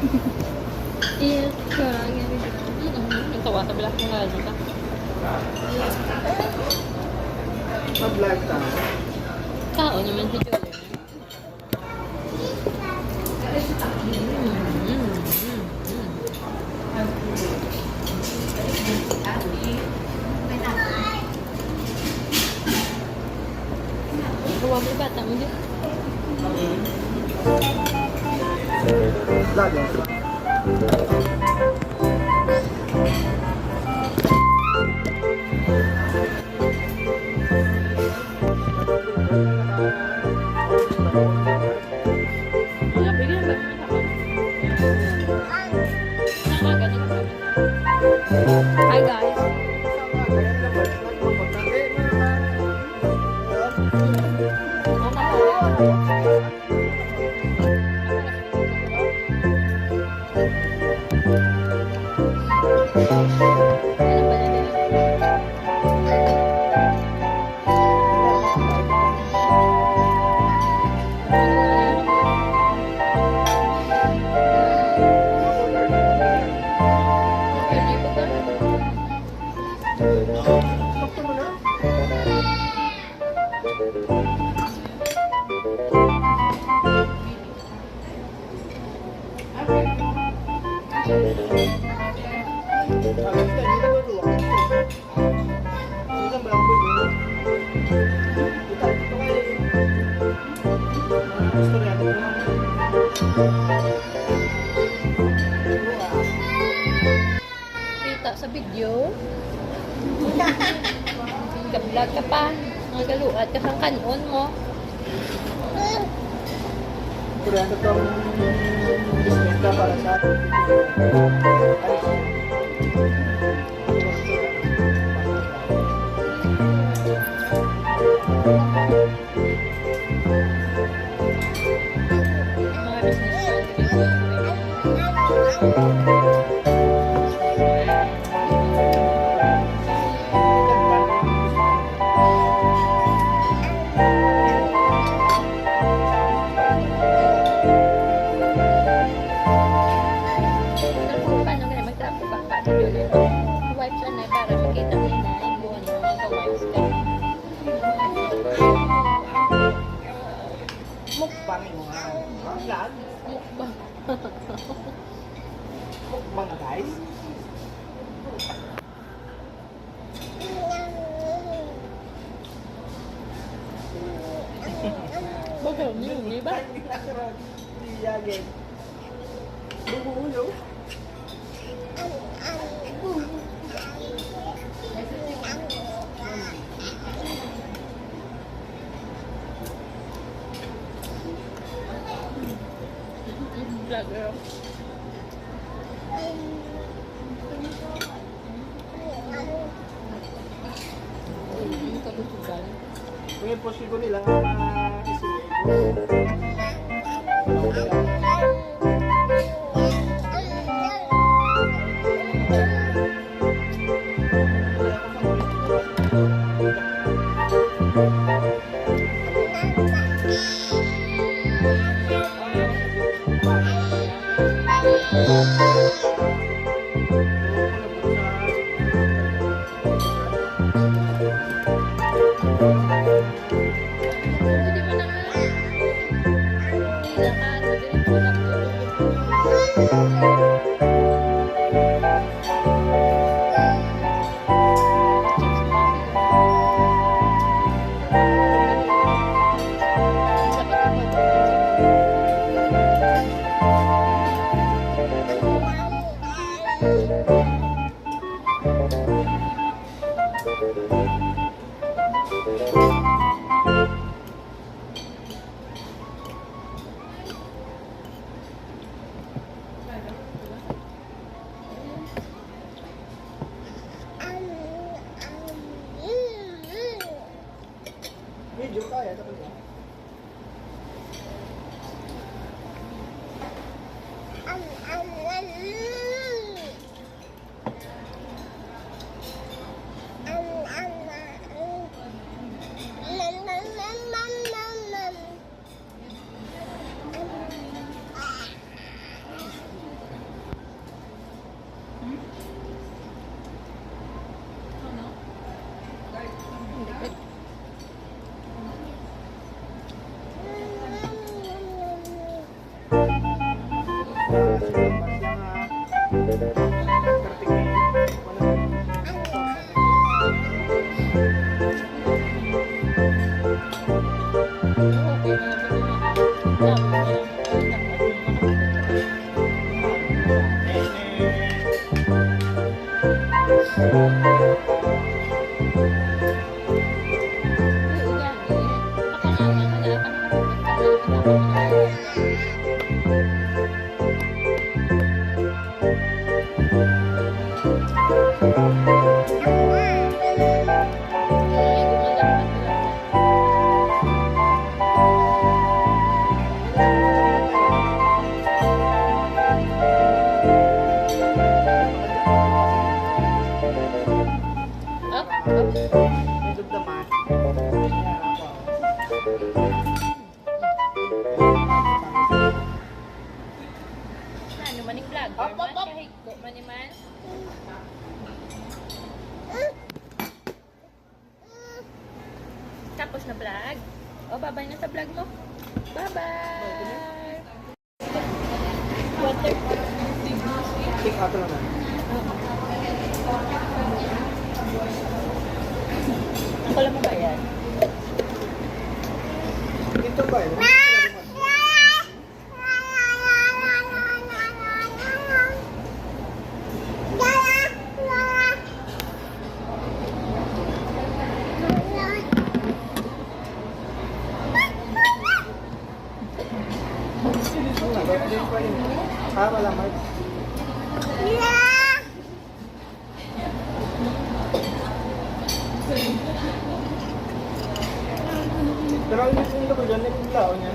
Iya, kurang ya. Ito ka, sa bilang mga dito. Ma-vlog tayo. Kao naman si Julie. Huwag mo bata mo dito. Vlog yan. Hi guys. Kita sa video. Ka-vlog ka pa. Nagaluat ka sa kanon mo. Kurang itong business ka para sa atin. Mga business paano ka na mag-trapo ba pa? Wipes na para makita nila yung buwan mo. Mag-wipes ka. Mukbang mo nga. Vlog. Mukbang. Mukbang na guys. Bagal niyo, di ba? Diyagin. Bumulo. Vlogger. Ito tutugan. Kung imposible nila isipin. Hindi mo na nga. Lahat. Hindi mo na Video kaya tapos na. Ano maning vlogger man, kahit ko maniman. Tapos na vlog. O, bye-bye na sa vlog mo. Bye-bye! Water. Take out lang na. Ako lang mo ba yan? Ito ba yun? Wala Mark. Pero yung ito ko dyan, naging tao niya.